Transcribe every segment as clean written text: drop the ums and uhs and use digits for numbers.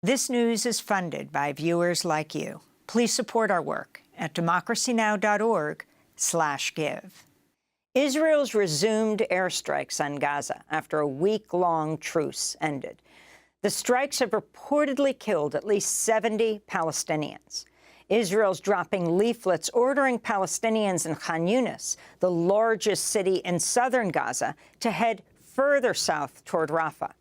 This news is funded by viewers like you. Please support our work at democracynow.org/give. Israel's resumed airstrikes on Gaza after a week-long truce ended. The strikes have reportedly killed at least 70 Palestinians. Israel's dropping leaflets ordering Palestinians in Khan Yunis, the largest city in southern Gaza, to head further south toward Rafah.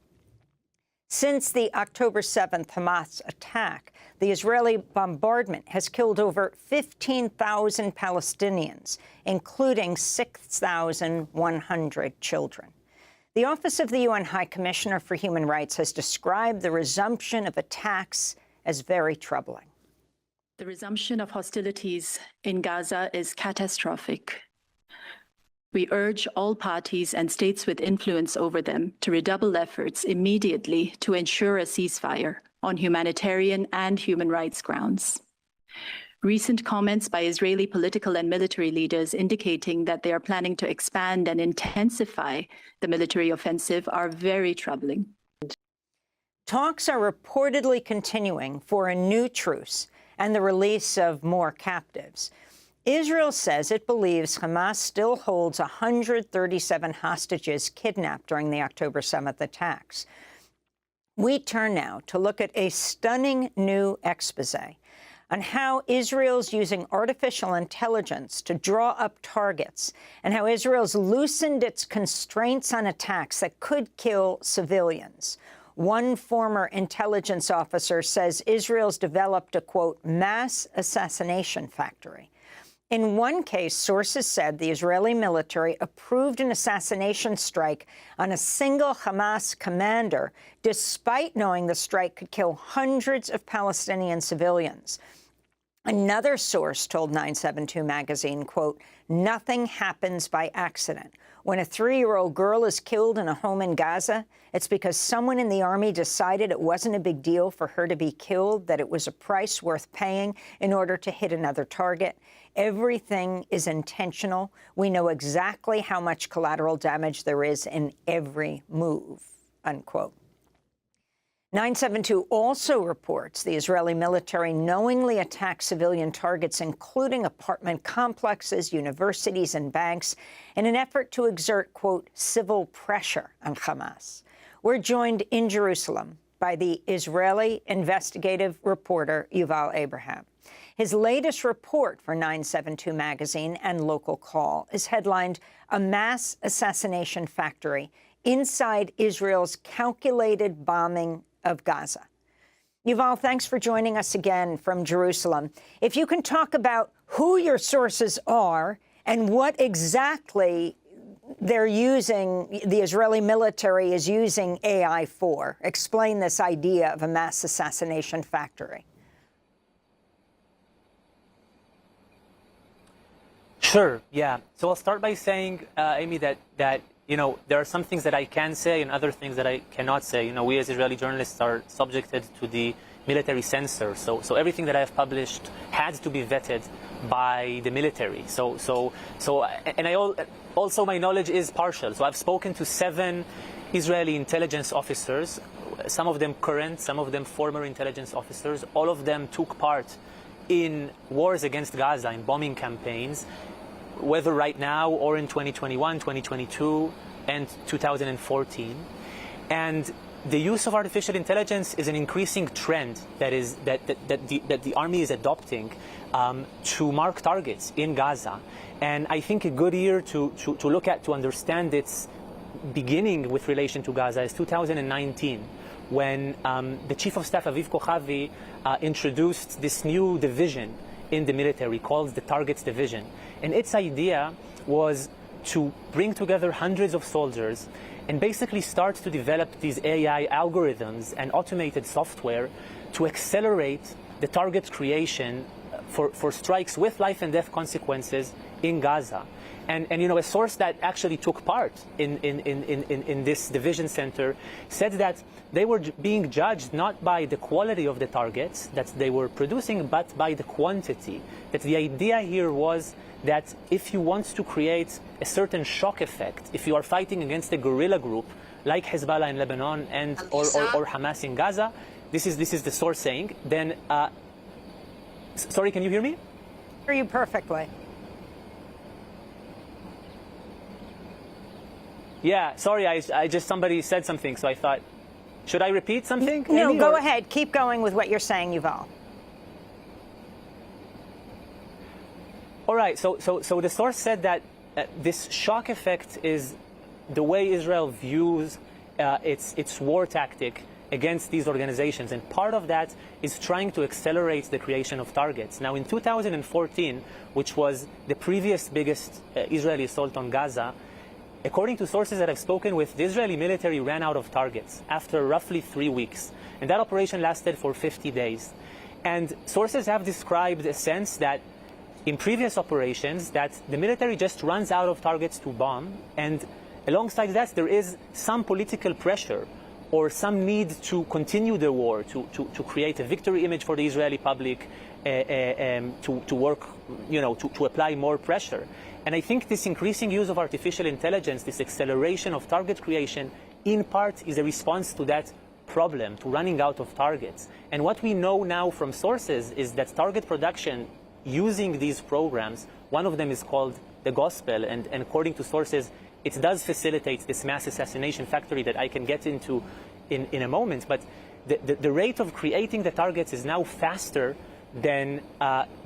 Since the October 7th Hamas attack, the Israeli bombardment has killed over 15,000 Palestinians, including 6,100 children. The Office of the UN High Commissioner for Human Rights has described the resumption of attacks as very troubling. The resumption of hostilities in Gaza is catastrophic. We urge all parties and states with influence over them to redouble efforts immediately to ensure a ceasefire on humanitarian and human rights grounds. Recent comments by Israeli political and military leaders indicating that they are planning to expand and intensify the military offensive are very troubling. Talks are reportedly continuing for a new truce and the release of more captives. Israel says it believes Hamas still holds 137 hostages kidnapped during the October 7th attacks. We turn now to look at a stunning new expose on how Israel's using artificial intelligence to draw up targets and how Israel's loosened its constraints on attacks that could kill civilians. One former intelligence officer says Israel's developed a, quote, mass assassination factory. In one case, sources said the Israeli military approved an assassination strike on a single Hamas commander, despite knowing the strike could kill hundreds of Palestinian civilians. Another source told 972 magazine, quote, nothing happens by accident. When a 3-year-old girl is killed in a home in Gaza, it's because someone in the army decided it wasn't a big deal for her to be killed, that it was a price worth paying in order to hit another target. Everything is intentional. We know exactly how much collateral damage there is in every move, unquote. 972 also reports the Israeli military knowingly attacked civilian targets, including apartment complexes, universities, and banks, in an effort to exert, quote, civil pressure on Hamas. We're joined in Jerusalem by the Israeli investigative reporter Yuval Abraham. His latest report for 972 magazine and Local Call is headlined, A Mass Assassination Factory Inside Israel's Calculated Bombing of Gaza. Yuval, thanks for joining us again from Jerusalem. If you can talk about who your sources are and what exactly they're using, the Israeli military is using AI for. Explain this idea of a mass assassination factory. Sure, yeah. So I'll start by saying, Amy, that you know, there are some things that I can say and other things that I cannot say. You know, we as Israeli journalists are subjected to the military censor. So everything that I have published had to be vetted by the military. Also my knowledge is partial. So I've spoken to 7 Israeli intelligence officers, some of them current, some of them former intelligence officers. All of them took part in wars against Gaza, in bombing campaigns, whether right now or in 2021, 2022, and 2014. And the use of artificial intelligence is an increasing trend that the army is adopting to mark targets in Gaza. And I think a good year to look at to understand its beginning with relation to Gaza is 2019, when the Chief of Staff Aviv Kochavi introduced this new division in the military called the Targets Division. And its idea was to bring together hundreds of soldiers and basically start to develop these AI algorithms and automated software to accelerate the target creation for strikes with life and death consequences in Gaza. And you know, a source that actually took part in this division center said that they were being judged not by the quality of the targets that they were producing, but by the quantity. That the idea here was that if you want to create a certain shock effect, if you are fighting against a guerrilla group like Hezbollah in Lebanon or Hamas in Gaza, this is the source saying, then, sorry, can you hear me? I hear you perfectly. Yeah, sorry, I just, somebody said something, so I thought, should I repeat something? No, Amy, go or? ahead. Keep going with what you're saying, Yuval. All right, so the source said that this shock effect is the way Israel views its war tactic against these organizations, and part of that is trying to accelerate the creation of targets. Now, in 2014, which was the previous biggest Israeli assault on Gaza, according to sources that I've spoken with, the Israeli military ran out of targets after roughly 3 weeks, and that operation lasted for 50 days. And sources have described a sense that in previous operations that the military just runs out of targets to bomb, and alongside that there is some political pressure or some need to continue the war, to create a victory image for the Israeli public, to work, to apply more pressure. And I think this increasing use of artificial intelligence, this acceleration of target creation, in part is a response to that problem, to running out of targets. And what we know now from sources is that target production using these programs, one of them is called the gospel, and according to sources, it does facilitate this mass assassination factory that I can get into in a moment. But the rate of creating the targets is now faster than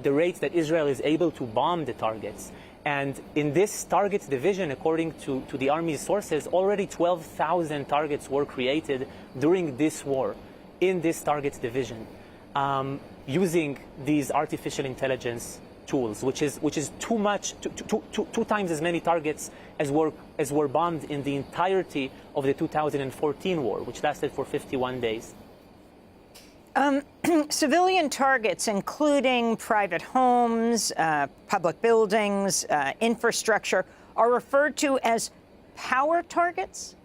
the rate that Israel is able to bomb the targets. And in this targets division, according to the Army's sources, already 12,000 targets were created during this war in this targets division, using these artificial intelligence tools, which is too much, two times as many targets as were bombed in the entirety of the 2014 war, which lasted for 51 days. Civilian targets, including private homes, public buildings, infrastructure, are referred to as power targets?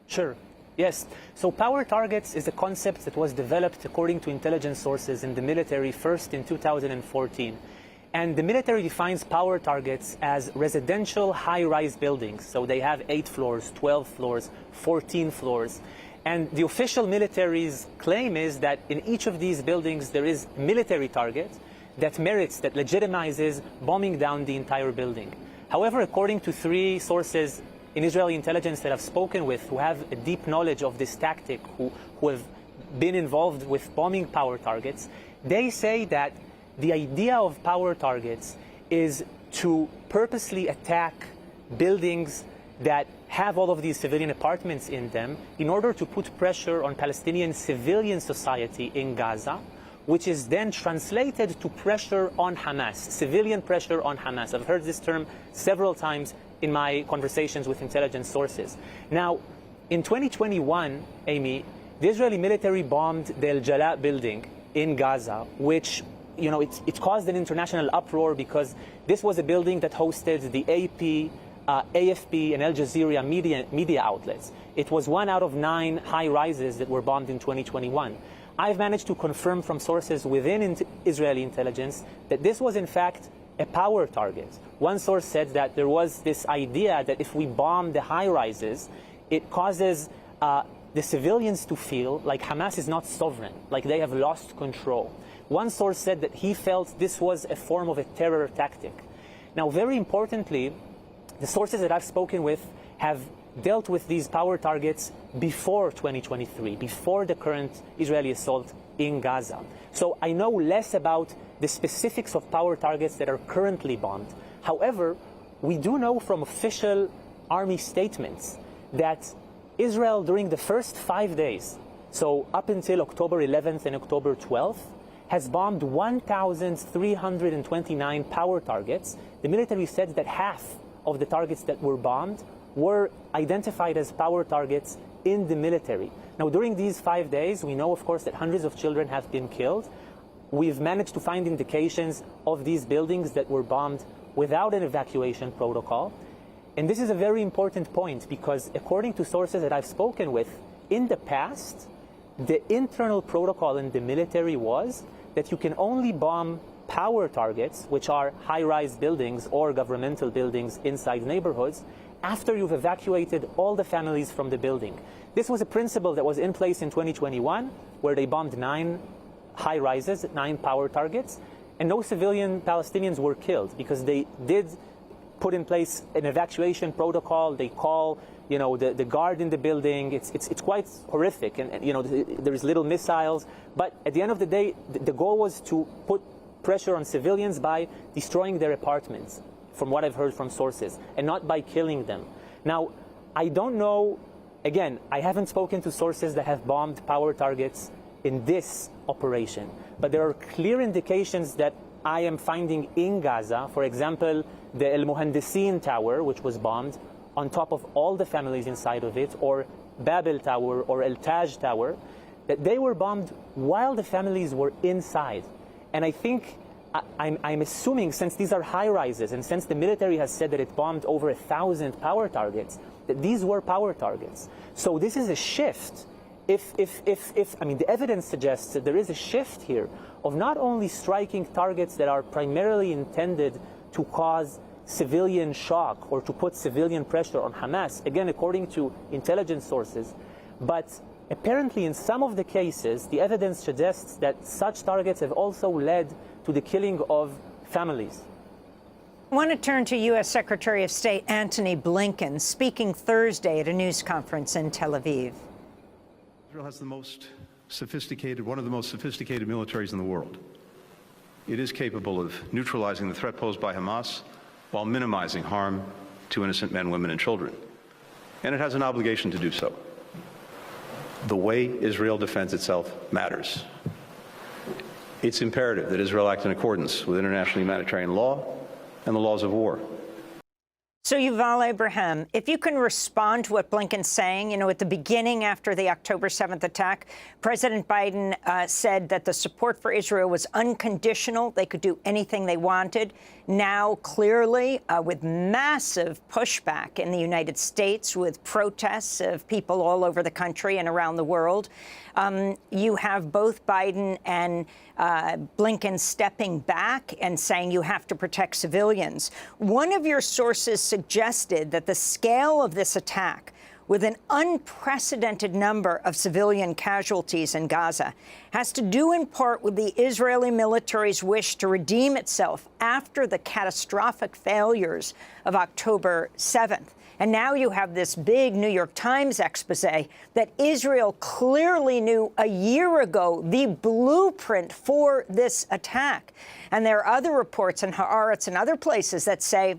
Sure. Yes. So power targets is a concept that was developed according to intelligence sources in the military first in 2014. And the military defines power targets as residential high-rise buildings. So they have 8 floors, 12 floors, 14 floors. And the official military's claim is that in each of these buildings there is a military target that merits, that legitimizes bombing down the entire building. However, according to 3 sources in Israeli intelligence that I've spoken with who have a deep knowledge of this tactic, who have been involved with bombing power targets, they say that the idea of power targets is to purposely attack buildings that have all of these civilian apartments in them in order to put pressure on Palestinian civilian society in Gaza, which is then translated to pressure on Hamas, civilian pressure on Hamas. I've heard this term several times in my conversations with intelligence sources. Now, in 2021, Amy, the Israeli military bombed the El Jala building in Gaza, which it caused an international uproar because this was a building that hosted the AP, AFP, and Al Jazeera media outlets. It was 1 out of 9 high-rises that were bombed in 2021. I've managed to confirm from sources within Israeli intelligence that this was in fact a power target. One source said that there was this idea that if we bomb the high-rises, it causes the civilians to feel like Hamas is not sovereign, like they have lost control. One source said that he felt this was a form of a terror tactic. Now, very importantly, the sources that I've spoken with have dealt with these power targets before 2023, before the current Israeli assault in Gaza. So I know less about the specifics of power targets that are currently bombed. However, we do know from official army statements that Israel, during the first 5 days, so up until October 11th and October 12th, has bombed 1,329 power targets. The military said that half of the targets that were bombed were identified as power targets in the military. Now, during these 5 days, we know, of course, that hundreds of children have been killed. We've managed to find indications of these buildings that were bombed without an evacuation protocol. And this is a very important point because according to sources that I've spoken with, in the past, the internal protocol in the military was that you can only bomb power targets, which are high-rise buildings or governmental buildings inside neighborhoods, after you've evacuated all the families from the building. This was a principle that was in place in 2021, where they bombed 9 high-rises, 9 power targets, and no civilian Palestinians were killed because they did put in place an evacuation protocol. They call, you know, the guard in the building. It's quite horrific, and you know, there's little missiles. But at the end of the day, the goal was to put pressure on civilians by destroying their apartments, from what I've heard from sources, and not by killing them. Now, I don't know, again, I haven't spoken to sources that have bombed power targets in this operation, but there are clear indications that I am finding in Gaza. For example, the El Muhandisin Tower, which was bombed on top of all the families inside of it, or Babel Tower or El Taj Tower, that they were bombed while the families were inside. And I think, I'm assuming, since these are high-rises and since the military has said that it bombed over 1,000 power targets, that these were power targets. So this is a shift. I mean, the evidence suggests that there is a shift here of not only striking targets that are primarily intended to cause civilian shock or to put civilian pressure on Hamas, again, according to intelligence sources, but apparently in some of the cases, the evidence suggests that such targets have also led to the killing of families. I want to turn to U.S. Secretary of State Antony Blinken, speaking Thursday at a news conference in Tel Aviv. Israel has the most sophisticated, one of the most sophisticated militaries in the world. It is capable of neutralizing the threat posed by Hamas while minimizing harm to innocent men, women, and children. And it has an obligation to do so. The way Israel defends itself matters. It's imperative that Israel act in accordance with international humanitarian law and the laws of war. So, Yuval Abraham, if you can respond to what Blinken's saying, you know, at the beginning after the October 7th attack, President Biden said that the support for Israel was unconditional. They could do anything they wanted. Now, clearly, with massive pushback in the United States, with protests of people all over the country and around the world, you have both Biden and Blinken stepping back and saying you have to protect civilians. One of your sources suggested that the scale of this attack, with an unprecedented number of civilian casualties in Gaza, has to do in part with the Israeli military's wish to redeem itself after the catastrophic failures of October 7th. And now you have this big New York Times expose that Israel clearly knew a year ago the blueprint for this attack. And there are other reports in Haaretz and other places that say,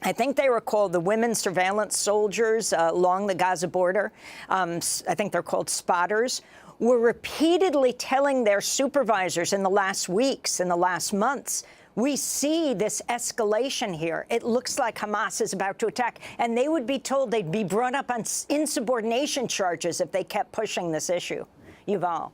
I think they were called the women surveillance soldiers along the Gaza border. I think they're called spotters, were repeatedly telling their supervisors in the last weeks, in the last months, we see this escalation here. It looks like Hamas is about to attack. And they would be told they'd be brought up on insubordination charges if they kept pushing this issue. Yuval.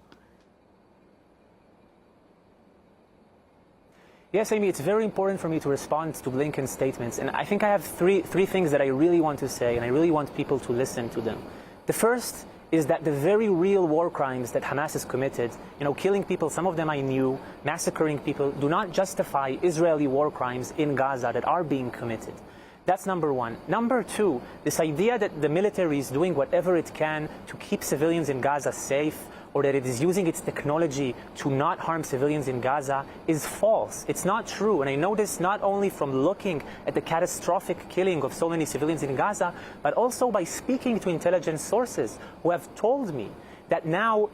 Yes, Amy, it's very important for me to respond to Blinken's statements. And I think I have three things that I really want to say, and I really want people to listen to them. The first is that the very real war crimes that Hamas has committed, you know, killing people, some of them I knew, massacring people, do not justify Israeli war crimes in Gaza that are being committed. That's number one. Number two, this idea that the military is doing whatever it can to keep civilians in Gaza safe, or that it is using its technology to not harm civilians in Gaza, is false. It's not true. And I know this not only from looking at the catastrophic killing of so many civilians in Gaza, but also by speaking to intelligence sources who have told me that now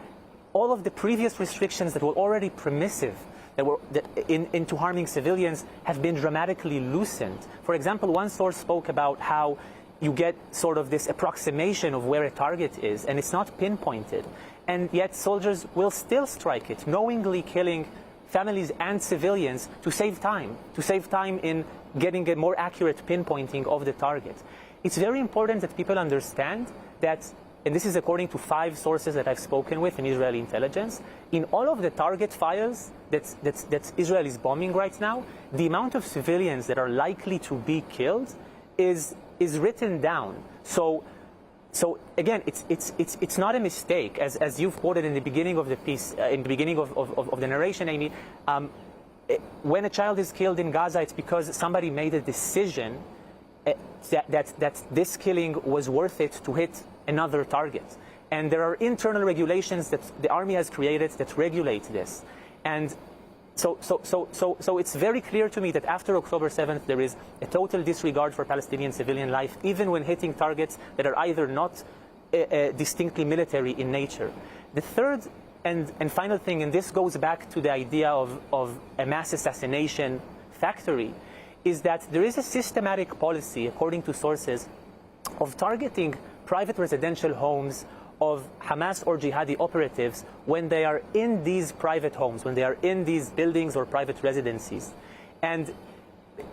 all of the previous restrictions that were already permissive into harming civilians have been dramatically loosened. For example, one source spoke about how you get sort of this approximation of where a target is, and it's not pinpointed. And yet soldiers will still strike it, knowingly killing families and civilians to save time in getting a more accurate pinpointing of the target. It's very important that people understand that, and this is according to 5 sources that I've spoken with in Israeli intelligence, in all of the target fires that Israel is bombing right now, the amount of civilians that are likely to be killed is written down. So again, it's not a mistake, as you've quoted in the beginning of the piece, in the beginning of the narration, Amy. When a child is killed in Gaza, it's because somebody made a decision that this killing was worth it to hit another target. And there are internal regulations that the army has created that regulate this. And so it's very clear to me that after October 7th, there is a total disregard for Palestinian civilian life, even when hitting targets that are either not distinctly military in nature. The third and final thing, and this goes back to the idea of a mass assassination factory, is that there is a systematic policy, according to sources, of targeting private residential homes of Hamas or jihadi operatives when they are in these private homes, when they are in these buildings or private residencies. And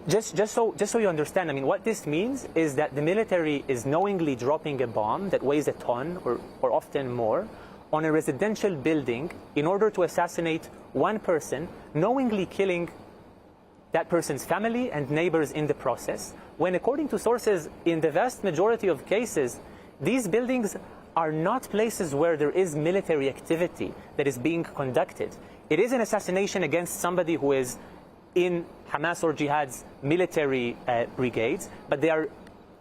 just so you understand, I mean, what this means is that the military is knowingly dropping a bomb that weighs a ton or often more on a residential building in order to assassinate one person, knowingly killing that person's family and neighbors in the process, when according to sources, in the vast majority of cases, these buildings are not places where there is military activity that is being conducted. It is an assassination against somebody who is in Hamas or Jihad's military brigades, but they are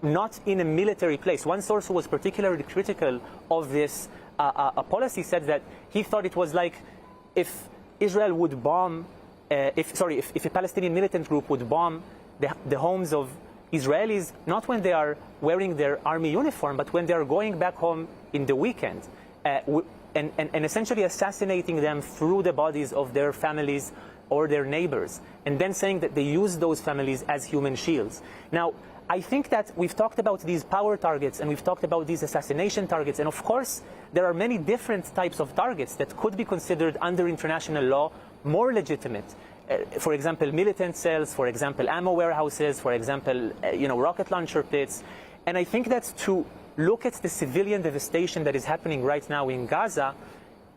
not in a military place. One source who was particularly critical of this policy said that he thought it was like if Israel would bomb, if a Palestinian militant group would bomb the homes of Israelis, not when they are wearing their army uniform, but when they are going back home in the weekend, and essentially assassinating them through the bodies of their families or their neighbors, and then saying that they use those families as human shields. Now, I think that we've talked about these power targets and we've talked about these assassination targets, and of course there are many different types of targets that could be considered under international law more legitimate. For example, militant cells, for example, ammo warehouses, for example, rocket launcher pits. And I think that to look at the civilian devastation that is happening right now in Gaza,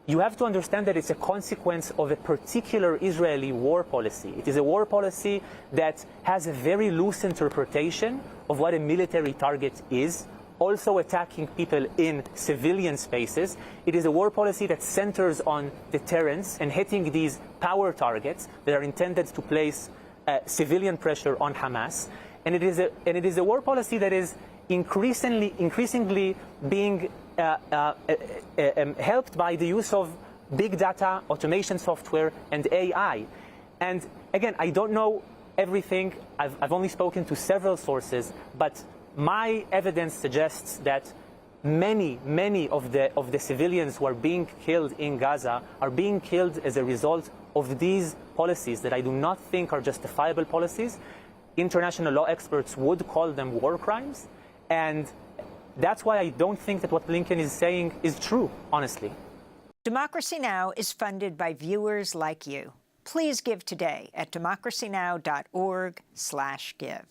you have to understand that it's a consequence of a particular Israeli war policy. It is a war policy that has a very loose interpretation of what a military target is, also attacking people in civilian spaces. It is a war policy that centers on deterrence and hitting these power targets that are intended to place civilian pressure on Hamas. And it is a war policy that is increasingly being helped by the use of big data, automation software, and AI. And again, I don't know everything. I've only spoken to several sources, but my evidence suggests that many of the civilians who are being killed in Gaza are being killed as a result of these policies that I do not think are justifiable policies. International law experts would call them war crimes. And that's why I don't think that what Blinken is saying is true, honestly. Democracy Now! Is funded by viewers like you. Please give today at democracynow.org/give.